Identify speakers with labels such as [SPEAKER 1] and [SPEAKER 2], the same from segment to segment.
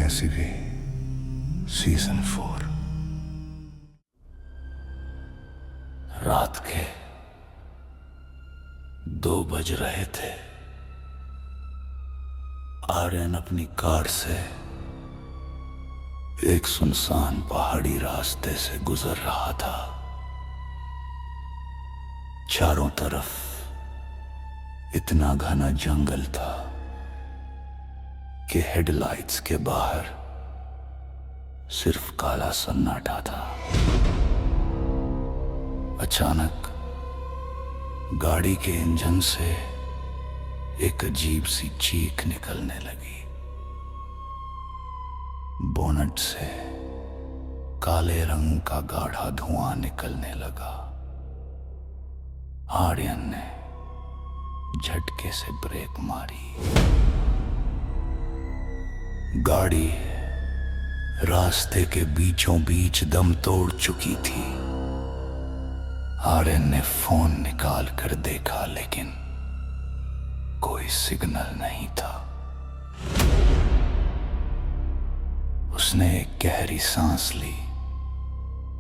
[SPEAKER 1] Recipe season 4।
[SPEAKER 2] रात के 2 बज रहे थे। आर्यन अपनी कार से एक सुनसान पहाड़ी रास्ते से गुजर रहा था। चारों तरफ इतना घना जंगल था कि हेडलाइट्स के बाहर सिर्फ काला सन्नाटा था। अचानक गाड़ी के इंजन से एक अजीब सी चीख निकलने लगी। बोनट से काले रंग का गाढ़ा धुआं निकलने लगा। आर्यन ने झटके से ब्रेक मारी। गाड़ी रास्ते के बीचों बीच दम तोड़ चुकी थी। आर्यन ने फोन निकाल कर देखा, लेकिन कोई सिग्नल नहीं था। उसने एक गहरी सांस ली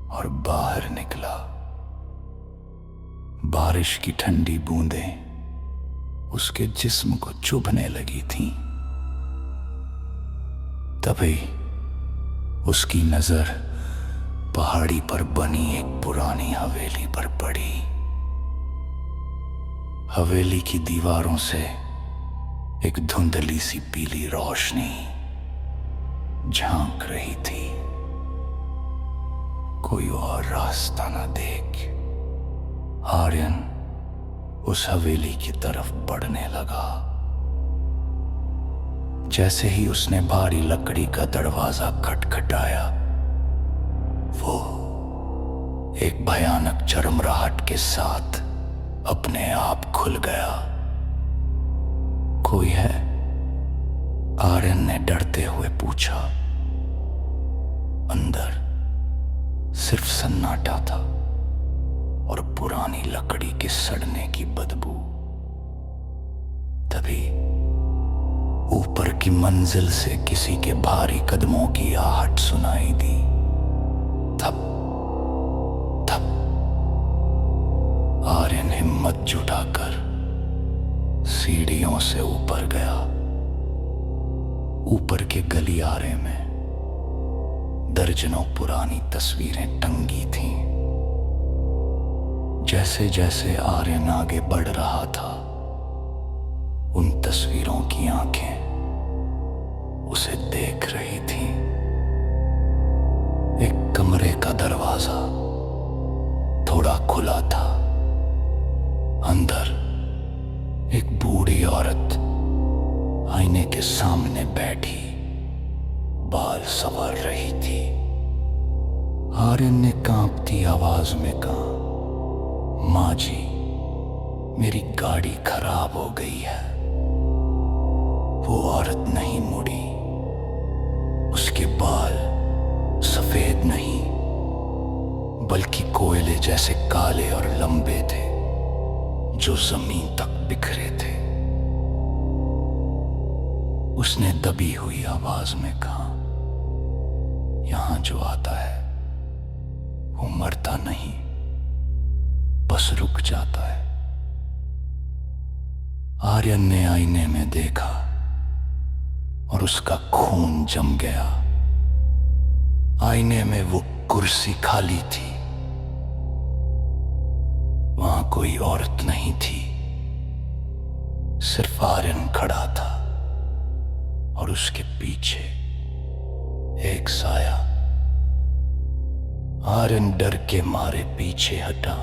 [SPEAKER 2] और बाहर निकला। बारिश की ठंडी बूंदें उसके जिस्म को चुभने लगी थीं। तभी उसकी नजर पहाड़ी पर बनी एक पुरानी हवेली पर पड़ी। हवेली की दीवारों से एक धुंधली सी पीली रोशनी झांक रही थी। कोई और रास्ता न देख आर्यन उस हवेली की तरफ बढ़ने लगा। जैसे ही उसने भारी लकड़ी का दरवाजा खटखटाया, वो एक भयानक चरमराहट के साथ अपने आप खुल गया। कोई है? आर्यन ने डरते हुए पूछा। अंदर सिर्फ सन्नाटा था और पुरानी लकड़ी के सड़ने की बदबू। तभी ऊपर की मंजिल से किसी के भारी कदमों की आहट सुनाई दी। थप थप। आर्यन हिम्मत जुटाकर सीढ़ियों से ऊपर गया। ऊपर के गलियारे में दर्जनों पुरानी तस्वीरें टंगी थीं। जैसे जैसे आर्यन आगे बढ़ रहा था, उन तस्वीरों की आंखें उसे देख रही थीं। एक कमरे का दरवाजा थोड़ा खुला था। अंदर एक बूढ़ी औरत आईने के सामने बैठी बाल संवार रही थी। आर्यन ने कांपती आवाज में कहा, माँ जी, मेरी गाड़ी खराब हो गई है। वो औरत नहीं मुड़ी। उसके बाल सफेद नहीं, बल्कि कोयले जैसे काले और लंबे थे, जो जमीन तक बिखरे थे। उसने दबी हुई आवाज में कहा, यहां जो आता है वो मरता नहीं, बस रुक जाता है। आर्यन ने आईने में देखा और उसका खून जम गया। आईने में वो कुर्सी खाली थी। वहां कोई औरत नहीं थी, सिर्फ आर्यन खड़ा था और उसके पीछे एक साया। आर्यन डर के मारे पीछे हटा,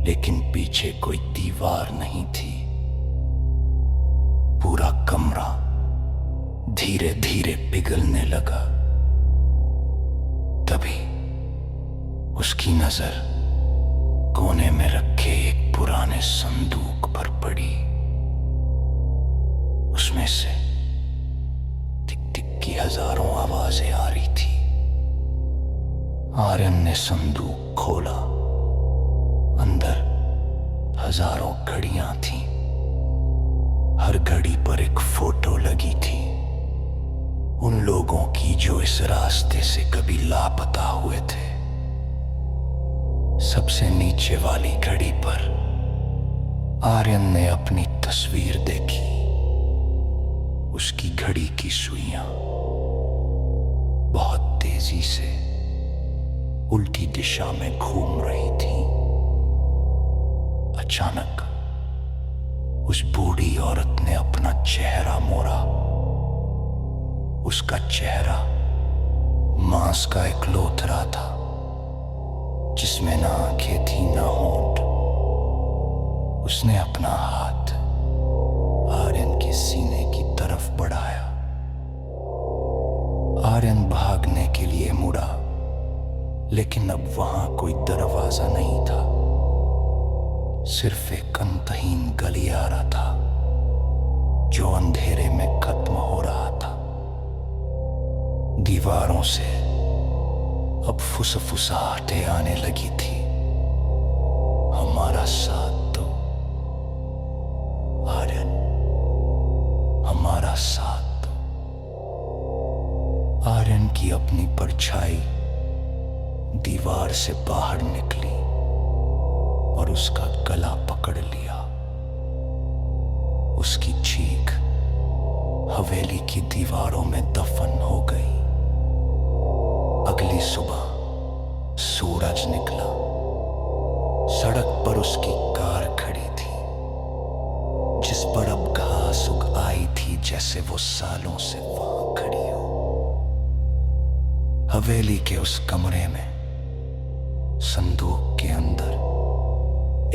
[SPEAKER 2] लेकिन पीछे कोई दीवार नहीं थी। पूरा कमरा धीरे धीरे पिघलने लगा। तभी उसकी नजर कोने में रखे एक पुराने संदूक पर पड़ी। उसमें से टिक टिक की हजारों आवाजें आ रही थी। आर्यन ने संदूक खोला। अंदर हजारों घड़ियां थीं। हर घड़ी पर एक फोटो लगी थी। उन लोगों की जो इस रास्ते से कभी लापता हुए थे। सबसे नीचे वाली घड़ी पर आर्यन ने अपनी तस्वीर देखी। उसकी घड़ी की सुइयां बहुत तेजी से उल्टी दिशा में घूम रही थीं। अचानक उस बूढ़ी औरत ने अपना चेहरा मोड़ा। उसका चेहरा मांस का एक लोथरा था, जिसमें ना आंखें थी ना होंठ। उसने अपना हाथ आर्यन के सीने की तरफ बढ़ाया। आर्यन भागने के लिए मुड़ा, लेकिन अब वहां कोई दरवाजा नहीं था, सिर्फ एक अंतहीन गलियारा था जो अंधेरे में खत्म हो रहा था। दीवारों से अब फुसफुसाहटें आने लगी थी। हमारा साथ दो आर्यन, हमारा साथ दो। आर्यन की अपनी परछाई दीवार से बाहर निकली और उसका गला पकड़ लिया। उसकी चीख हवेली की दीवारों में दफन हो गई। अगली सुबह सूरज निकला। सड़क पर उसकी कार खड़ी थी, जिस पर अब घास उग आई थी, जैसे वो सालों से वहां खड़ी हो। हवेली के उस कमरे में संदूक के अंदर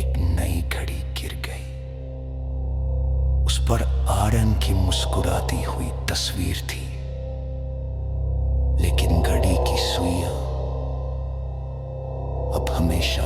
[SPEAKER 2] एक नई घड़ी गिर गई। उस पर आर्यन की मुस्कुराती हुई तस्वीर थी, लेकिन घड़ी की सुइयां अब हमेशा